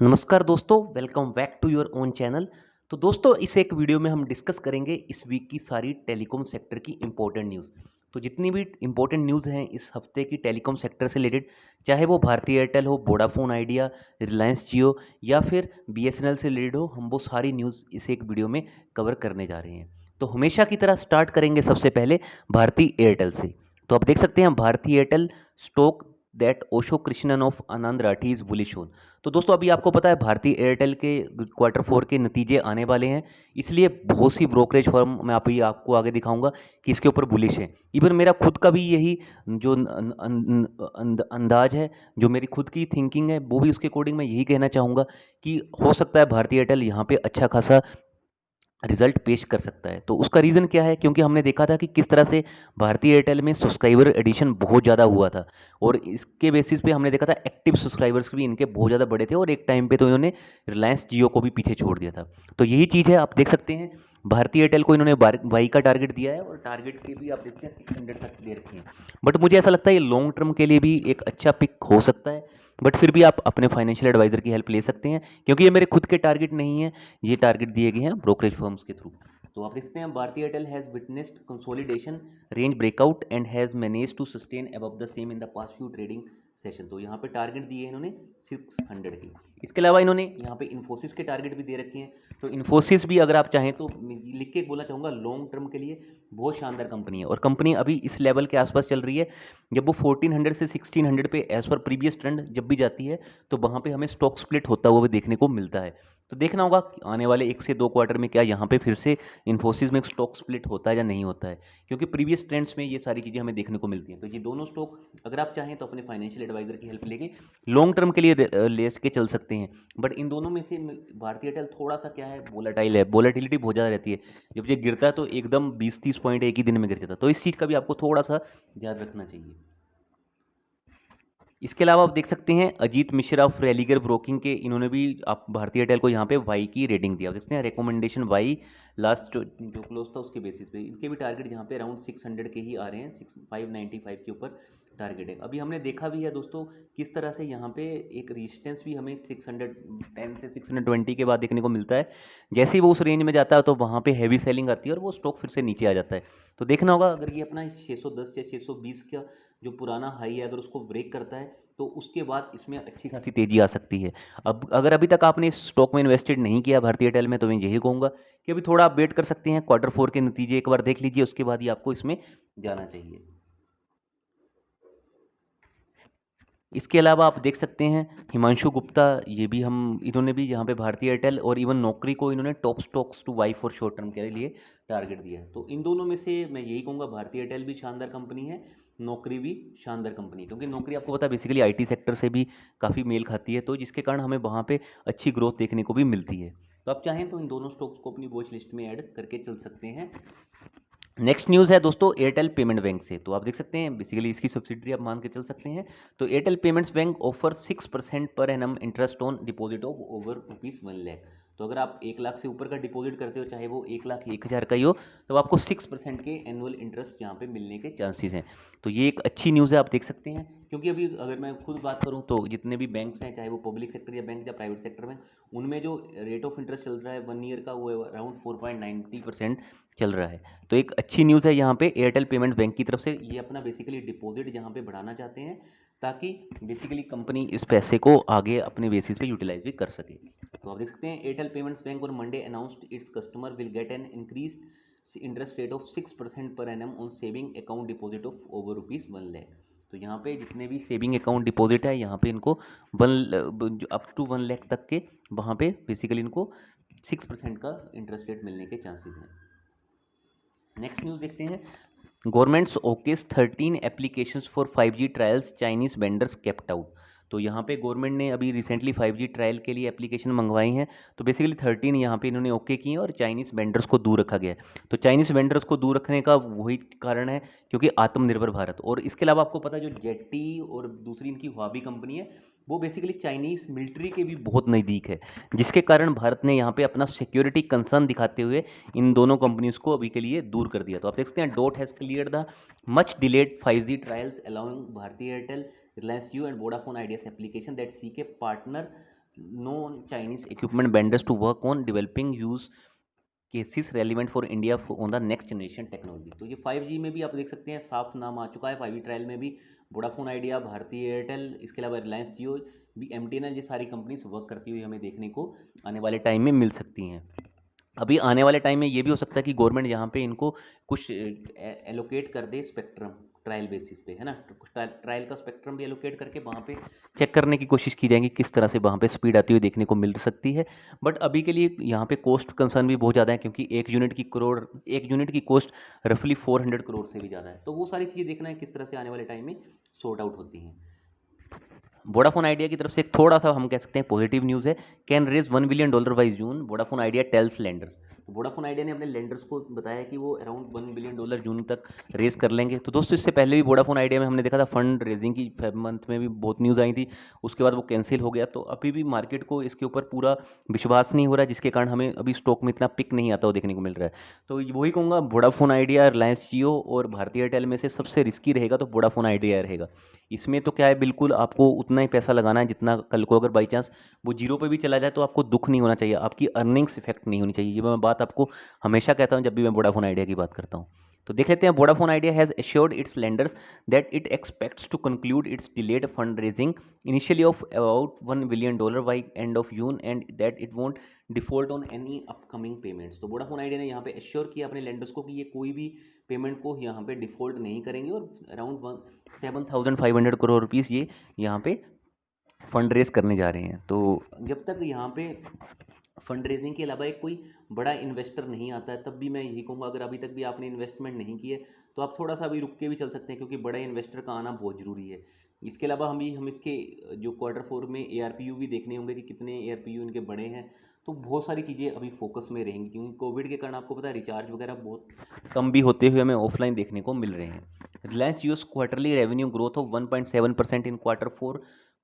नमस्कार दोस्तों, welcome back to your own channel. तो दोस्तों, इस एक वीडियो में हम डिस्कस करेंगे इस वीक की सारी टेलीकॉम सेक्टर की इंपॉर्टेंट न्यूज़। तो जितनी भी इंपॉर्टेंट न्यूज़ हैं इस हफ्ते की टेलीकॉम सेक्टर से रिलेटेड, चाहे वो भारती एयरटेल हो, वोडाफोन आइडिया, रिलायंस जियो या फिर बीएसएनएल से रिलेटेड हो, हम वो सारी न्यूज़ इस एक वीडियो में कवर करने जा रहे हैं। तो हमेशा की तरह स्टार्ट करेंगे सबसे पहले भारती एयरटेल से। तो आप देख सकते हैं Bharti Airtel stock that Osho Krishnan of Anand Rathi is bullish on. तो दोस्तों, अभी आपको पता है भारतीय एयरटेल के क्वार्टर फोर के नतीजे आने वाले हैं, इसलिए बहुत सी ब्रोकरेज फर्म मैं आपको आगे दिखाऊंगा कि इसके ऊपर बुलिश है। इवन मेरा खुद का भी यही जो अंदाज है, जो मेरी खुद की थिंकिंग है, वो भी उसके अकॉर्डिंग मैं यही कहना चाहूँगा कि हो सकता है भारतीय एयरटेल यहाँ पे अच्छा खासा रिजल्ट पेश कर सकता है। तो उसका रीज़न क्या है? क्योंकि हमने देखा था कि किस तरह से भारतीय एयरटेल में सब्सक्राइबर एडिशन बहुत ज़्यादा हुआ था, और इसके बेसिस पे हमने देखा था एक्टिव सब्सक्राइबर्स भी इनके बहुत ज़्यादा बड़े थे, और एक टाइम पे तो इन्होंने रिलायंस जियो को भी पीछे छोड़ दिया था। तो यही चीज़ है, आप देख सकते हैं भारतीय एयरटेल को इन्होंने वाई का टारगेट दिया है, और टारगेट के भी आप देखते हैं 600 तक दे रखे हैं। बट मुझे ऐसा लगता है ये लॉन्ग टर्म के लिए भी एक अच्छा पिक हो सकता है, बट फिर भी आप अपने फाइनेंशियल एडवाइजर की हेल्प ले सकते हैं, क्योंकि ये मेरे खुद के टारगेट नहीं है, ये टारगेट दिए गए हैं ब्रोकरेज फर्म्स के थ्रू। तो आप देखते हैं Bharatiya Airtel has witnessed consolidation, range breakout and has manage to sustain above the same in the past few trading session. तो यहाँ पे टारगेट दिए हैं इन्होंने 600 की। इसके अलावा इन्होंने यहाँ पे इन्फोसिस के टारगेट भी दे रखे हैं। तो इन्फोसिस भी अगर आप चाहें तो लिख के बोलना चाहूँगा, लॉन्ग टर्म के लिए बहुत शानदार कंपनी है, और कंपनी अभी इस लेवल के आसपास चल रही है। जब वो 1400 से 1600 पे एज पर प्रीवियस ट्रेंड जब भी जाती है, तो वहाँ पे हमें स्टॉक स्प्लिट होता हुआ भी देखने को मिलता है। तो देखना होगा आने वाले 1 से 2 क्वार्टर में क्या यहाँ पे फिर से इन्फोसिस में स्टॉक स्प्लिट होता है या नहीं होता है, क्योंकि प्रीवियस ट्रेंड्स में ये सारी चीज़ें हमें देखने को मिलती हैं। तो ये दोनों स्टॉक अगर आप चाहें तो अपने फाइनेंशियल एडवाइजर की हेल्प लेके लॉन्ग टर्म के लिए ले के चल सकते हैं। बट इन दोनों में से भारतीय एयरटेल थोड़ा सा क्या है, वोलेटाइल है, वोलेटिलिटी बहुत ज़्यादा रहती है। जब ये गिरता है तो एकदम 20-30 पॉइंट एक ही दिन में गिर जाता है, तो इस चीज़ का भी आपको थोड़ा सा ध्यान रखना चाहिए। इसके अलावा आप देख सकते हैं Ajit Mishra of Religare broking के, इन्होंने भी आप भारतीय एयरटेल को यहाँ पे वाई की रेटिंग दिया। आप देखते हैं रिकमेंडेशन वाई लास्ट जो क्लोज था उसके बेसिस पे इनके भी टारगेट यहाँ पे अराउंड 600 के ही आ रहे हैं, 595 के ऊपर टारगेट है। अभी हमने देखा भी है दोस्तों किस तरह से यहाँ पे एक रेजिस्टेंस भी हमें 610 से 620 के बाद देखने को मिलता है। जैसे ही वो उस रेंज में जाता है तो वहाँ पे हैवी सेलिंग आती है और वो स्टॉक फिर से नीचे आ जाता है। तो देखना होगा अगर ये अपना 610 या 620 का जो पुराना हाई है अगर उसको ब्रेक करता है तो उसके बाद इसमें अच्छी खासी तेजी आ सकती है। अब अगर अभी तक आपने इस स्टॉक में इन्वेस्टेड नहीं किया भारतीय एयरटेल में, तो मैं यही कहूँगा कि अभी थोड़ा आप वेट कर सकते हैं, क्वार्टर फोर के नतीजे एक बार देख लीजिए, उसके बाद ही आपको इसमें जाना चाहिए। इसके अलावा आप देख सकते हैं हिमांशु गुप्ता, ये भी हम इन्होंने भी यहाँ पे भारतीय एयरटेल और इवन नौकरी को इन्होंने top stocks to buy for short term के लिए टारगेट दिया है। तो इन दोनों में से मैं यही कहूँगा भारतीय एयरटेल भी शानदार कंपनी है, नौकरी भी शानदार कंपनी है, क्योंकि नौकरी आपको पता है बेसिकली आईटी सेक्टर से भी काफ़ी मेल खाती है, तो जिसके कारण हमें वहाँ पे अच्छी ग्रोथ देखने को भी मिलती है। तो आप चाहें तो इन दोनों स्टॉक्स को अपनी वॉच लिस्ट में ऐड करके चल सकते हैं। नेक्स्ट न्यूज़ है दोस्तों एयरटेल पेमेंट बैंक से। तो आप देख सकते हैं बेसिकली इसकी सब्सिडरी आप मान के चल सकते हैं। तो Airtel payments bank offer 6% per annum interest on deposit of over ₹1 lakh. तो अगर आप 1 लाख से ऊपर का डिपॉजिट करते हो, चाहे वो 1,01,000 का ही हो, तो आपको 6% के एनुअल इंटरेस्ट यहाँ पे मिलने के चांसेस हैं। तो ये एक अच्छी न्यूज़ है, आप देख सकते हैं, क्योंकि अभी अगर मैं खुद बात करूँ तो जितने भी बैंक्स हैं, चाहे वो पब्लिक सेक्टर या बैंक या प्राइवेट सेक्टर में, उनमें जो रेट ऑफ इंटरेस्ट चल रहा है 1 ईयर का, वो अराउंड 4.90% चल रहा है। तो एक अच्छी न्यूज़ है यहाँ पे एयरटेल पेमेंट बैंक की तरफ से, ये अपना बेसिकली डिपॉजिट यहाँ पे बढ़ाना चाहते हैं, ताकि बेसिकली कंपनी इस पैसे को आगे अपने बेसिस पे यूटिलाइज भी कर सके। तो आप देख सकते हैं एयरटेल पेमेंट्स बैंक और Monday announced its customer will get an increase interest rate of 6% per annum on saving account deposit of over ₹1 lakh. तो यहाँ पे जितने भी सेविंग अकाउंट डिपॉजिट है, यहाँ पे इनको अप टू 1 लाख तक के वहाँ पे बेसिकली इनको 6% का इंटरेस्ट रेट मिलने के चांसेस हैं। नेक्स्ट न्यूज़ देखते हैं, governments ओकेस 13 applications for 5G trials, Chinese vendors kept out. तो यहाँ पे गवर्नमेंट ने अभी रिसेंटली 5G ट्रायल के लिए एप्लीकेशन मंगवाई हैं। तो बेसिकली 13 यहाँ पे इन्होंने ओके किए हैं, और चाइनीज़ वेंडर्स को दूर रखा गया है। तो चाइनीज़ वेंडर्स को दूर रखने का वही कारण है क्योंकि आत्मनिर्भर भारत, और इसके अलावा आपको पता है जो जेटी और दूसरी इनकी हुआबी कंपनी है, वो बेसिकली चाइनीज़ मिलिट्री के भी बहुत नज़दीक है, जिसके कारण भारत ने यहाँ पे अपना सिक्योरिटी कंसर्न दिखाते हुए इन दोनों कंपनीज को अभी के लिए दूर कर दिया। तो आप देख सकते हैं DoT has cleared the much delayed 5G trials allowing Bharti Airtel, Reliance Jio and Vodafone Idea's application that seek a partner non Chinese equipment vendors to work on developing use cases relevant for India on the next generation technology. तो ये 5G में भी आप देख सकते हैं साफ नाम आ चुका है। 5G ट्रायल में भी वोडाफोन आइडिया, भारती एयरटेल, इसके अलावा रिलायंस जियो भी, एमटीएनएल, ये सारी कंपनीज वर्क करती हुई हमें देखने को आने वाले टाइम में मिल सकती हैं। अभी आने वाले टाइम में ये भी हो सकता है कि गवर्नमेंट यहाँ पे इनको कुछ एलोकेट कर दे स्पेक्ट्रम ट्रायल बेसिस पे, है ना। तो कुछ ट्रायल का स्पेक्ट्रम भी एलोकेट करके वहाँ पे चेक करने की कोशिश की जाएगी किस तरह से वहाँ पे स्पीड आती हुई देखने को मिल सकती है। बट अभी के लिए यहाँ पे कॉस्ट कंसर्न भी बहुत ज़्यादा है, क्योंकि एक यूनिट की कॉस्ट रफली 400 करोड़ से भी ज़्यादा है। तो वो सारी चीज़ें देखना है किस तरह से आने वाले टाइम में सॉर्ट आउट होती हैं। वोडाफोन आइडिया की तरफ से एक थोड़ा सा हम कह सकते हैं पॉजिटिव न्यूज़ है। Can raise $1 billion by June, Vodafone Idea tells lenders. तो वोडाफोन आइडिया ने अपने लेंडर्स को बताया कि वो अराउंड $1 बिलियन जून तक रेज कर लेंगे। तो दोस्तों इससे पहले भी वोडाफोन आइडिया में हमने देखा था फंड रेजिंग की फेब मंथ में भी बहुत न्यूज़ आई थी, उसके बाद वो कैंसिल हो गया। तो अभी भी मार्केट को इसके ऊपर पूरा विश्वास नहीं हो रहा है, जिसके कारण हमें अभी स्टॉक में इतना पिक नहीं आता हो देखने को मिल रहा है। तो वही कहूँगा, वोडाफोन आइडिया, रिलायंस जियो और भारती एयरटेल में से सबसे रिस्की रहेगा तो वोडाफोन आइडिया रहेगा। इसमें तो क्या है, बिल्कुल आपको उतना ही पैसा लगाना है जितना कल को अगर बाई चांस वो जीरो पे भी चला जाए तो आपको दुख नहीं होना चाहिए, आपकी अर्निंग्स इफेक्ट नहीं होनी चाहिए। ये मैं बात आपको हमेशा कहता हूँ जब भी मैं वोडाफोन आइडिया की बात करता हूँ। तो देख लेते हैं, Vodafone Idea has assured its lenders that it expects to conclude its delayed fund raising initially of about $1 billion by end of June and that it won't default on any upcoming payments. तो Vodafone Idea ने यहाँ पे assure किया अपने lenders को कि ये कोई भी पेमेंट को यहाँ पे डिफॉल्ट नहीं करेंगे, और अराउंड 7,500 करोड़ रुपीज़ ये यहाँ पे फंड रेज करने जा रहे हैं। तो जब तक यहाँ पे फंड रेजिंग के अलावा एक कोई बड़ा इन्वेस्टर नहीं आता है, तब भी मैं यही कहूँगा, अगर अभी तक भी आपने इन्वेस्टमेंट नहीं की है तो आप थोड़ा सा अभी रुक के भी चल सकते हैं, क्योंकि बड़े इन्वेस्टर का आना बहुत ज़रूरी है। इसके अलावा हम इसके जो Q4 में ARPU भी देखने होंगे कि कितने ARPU इनके बड़े हैं। तो बहुत सारी चीज़ें अभी फोकस में रहेंगी, क्योंकि कोविड के कारण आपको पता है रिचार्ज वगैरह बहुत कम भी होते हुए हमें ऑफलाइन देखने को मिल रहे हैं। Reliance Jio's quarterly revenue growth of 1.7% in Q4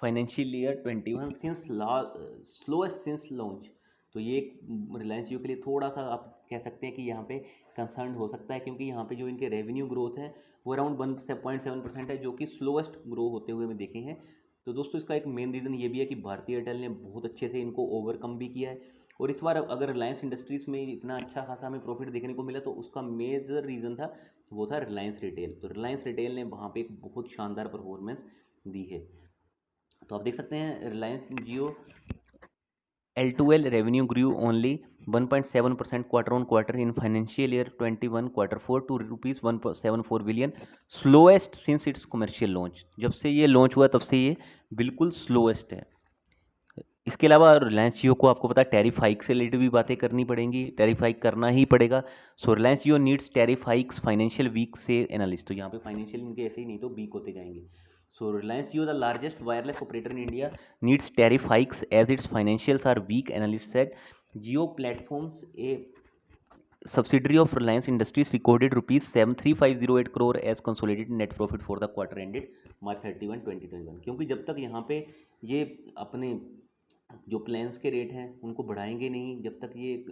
financial year 21 since slowest since launch. तो ये रिलायंस जियो के लिए थोड़ा सा आप कह सकते हैं कि यहाँ पे कंसर्न हो सकता है, क्योंकि यहाँ पे जो इनके रेवेन्यू ग्रोथ है वो अराउंड 1.7% है, जो कि स्लोएस्ट ग्रो होते हुए हमें देखे हैं। तो दोस्तों इसका एक मेन रीज़न ये भी है कि भारतीय एयरटेल ने बहुत अच्छे से इनको ओवरकम भी किया है। और इस बार अगर रिलायंस इंडस्ट्रीज़ में इतना अच्छा खासा हमें प्रॉफिट देखने को मिला, तो उसका मेजर रीज़न था, वो था रिलायंस रिटेल। तो रिलायंस रिटेल ने वहाँ पे एक बहुत शानदार परफॉर्मेंस दी है। तो आप देख सकते हैं रिलायंस जियो L2L revenue grew only 1.7% quarter on quarter in financial year 21 Q4 to rupees 1.74 billion, slowest since its commercial launch। जब से ये लॉन्च हुआ तब से ये बिल्कुल स्लोएस्ट है। इसके अलावा रिलायंस जियो को आपको पता है टैरिफ हाइक से रिलेटेड भी बातें करनी पड़ेंगी, टैरिफ हाइक करना ही पड़ेगा। So Reliance Jio needs tariff hikes financial weak से एनालिस्ट। तो यहाँ पे फाइनेंशियल इनके ऐसे ही नहीं तो वीक होते जाएंगे। So Reliance Jio the largest wireless operator in India needs tariff hikes as its financials are weak, analyst said. Jio platforms a subsidiary of Reliance Industries recorded rupees 73,508 crore as consolidated net profit for the quarter ended March 31, 2021। क्योंकि जब तक यहाँ पे ये अपने जो plans के rate हैं उनको बढ़ाएंगे नहीं, जब तक ये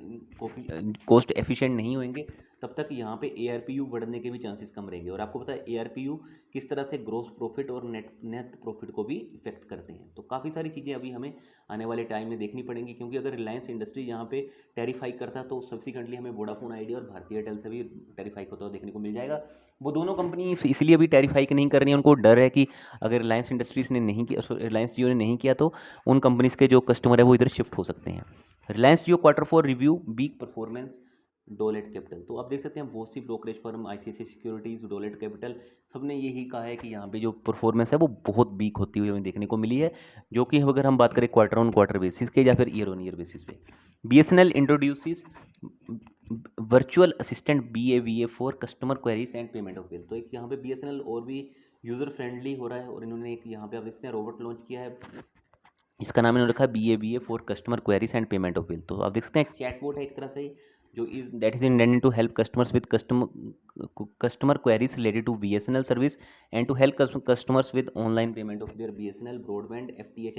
कॉस्ट एफिशिएंट नहीं होंगे, तब तक यहाँ पे ARPU बढ़ने के भी चांसेस कम रहेंगे। और आपको पता है ARPU किस तरह से ग्रोस प्रॉफिट और नेट प्रॉफिट को भी इफेक्ट करते हैं। तो काफ़ी सारी चीज़ें अभी हमें आने वाले टाइम में देखनी पड़ेंगी, क्योंकि अगर रिलायंस इंडस्ट्री यहाँ पे टैरिफ हाइक करता है तो सब्सिक्वेंटली हमें वोडाफोन आइडिया और भारतीय एयरटेल से भी टैरिफ हाइक होता हुआ देखने को मिल जाएगा। वो दोनों कंपनी इसलिए अभी टैरिफ हाइक नहीं कर रही है, उनको डर है कि अगर रिलायंस इंडस्ट्रीज ने नहीं किया, रिलायंस जियो ने नहीं किया, तो उन कंपनीज़ के जो कस्टमर है वो इधर शिफ्ट हो सकते हैं। Reliance Jio Q4 review weak performance Dolat Capital. तो आप देख सकते हैं वोसी brokerage firm, ICICI securities, Dolat Capital, सबने यही कहा है कि यहाँ पे जो परफॉर्मेंस है वो बहुत वीक होती हुई हमें देखने को मिली है, जो कि अगर हम बात करें क्वार्टर ऑन क्वार्टर बेसिस के या फिर ईयर ऑन ईयर बेसिस पे। BSNL introduces virtual assistant BAVA for customer queries and payment of bill. तो एक यहाँ पे BSNL और भी यूज़र फ्रेंडली हो रहा है, और इन्होंने एक यहाँ पे आप देखते हैं रोबोट लॉन्च किया है, इसका नाम इन्होंने रखा है BAVA for customer queries and payment of bill. तो आप देख सकते हैं चैटबॉट है एक तरह से, जो is that is intended to help customers with customer queries related to BSNL service and to help customers with online payment of their BSNL broadband FTTH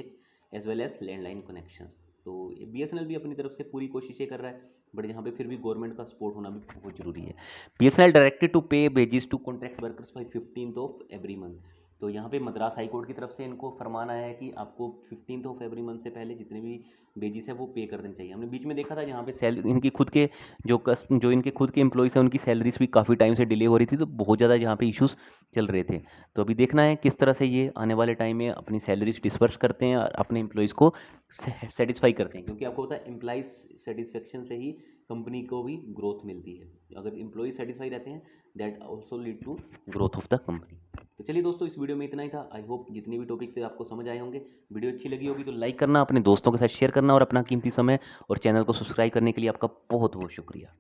as well as landline connections. तो BSNL भी अपनी तरफ से पूरी कोशिशें कर रहा है, बट यहाँ पे फिर भी गवर्नमेंट का सपोर्ट होना भी बहुत जरूरी है। BSNL directed to pay wages to contract workers by 15th of every month. तो यहाँ पे मद्रास हाई कोर्ट की तरफ से इनको फरमान आया है कि आपको 15 फरवरी मंथ से पहले जितने भी वेजेस है वो पे कर देने चाहिए। हमने बीच में देखा था यहाँ पे इनकी खुद के जो इनके खुद के एम्प्लॉयज़ हैं उनकी सैलरीज भी काफ़ी टाइम से डिले हो रही थी, तो बहुत ज़्यादा यहाँ पे इश्यूज़ चल रहे थे। तो अभी देखना है किस तरह से ये आने वाले टाइम में अपनी सैलरीज डिस्पर्स करते हैं और अपने एम्प्लॉयज़ को सेटिस्फाई करते हैं, क्योंकि आपको पता है एम्प्लॉइज सेटिस्फेक्शन से ही कंपनी को भी ग्रोथ मिलती है। अगर एम्प्लॉय सेटिस्फाई रहते हैं that also lead to growth of the company. तो चलिए दोस्तों, इस वीडियो में इतना ही था। आई होप जितने भी टॉपिक्स थे आपको समझ आए होंगे। वीडियो अच्छी लगी होगी तो लाइक करना, अपने दोस्तों के साथ शेयर करना और अपना कीमती समय और चैनल को सब्सक्राइब करने के लिए आपका बहुत बहुत शुक्रिया।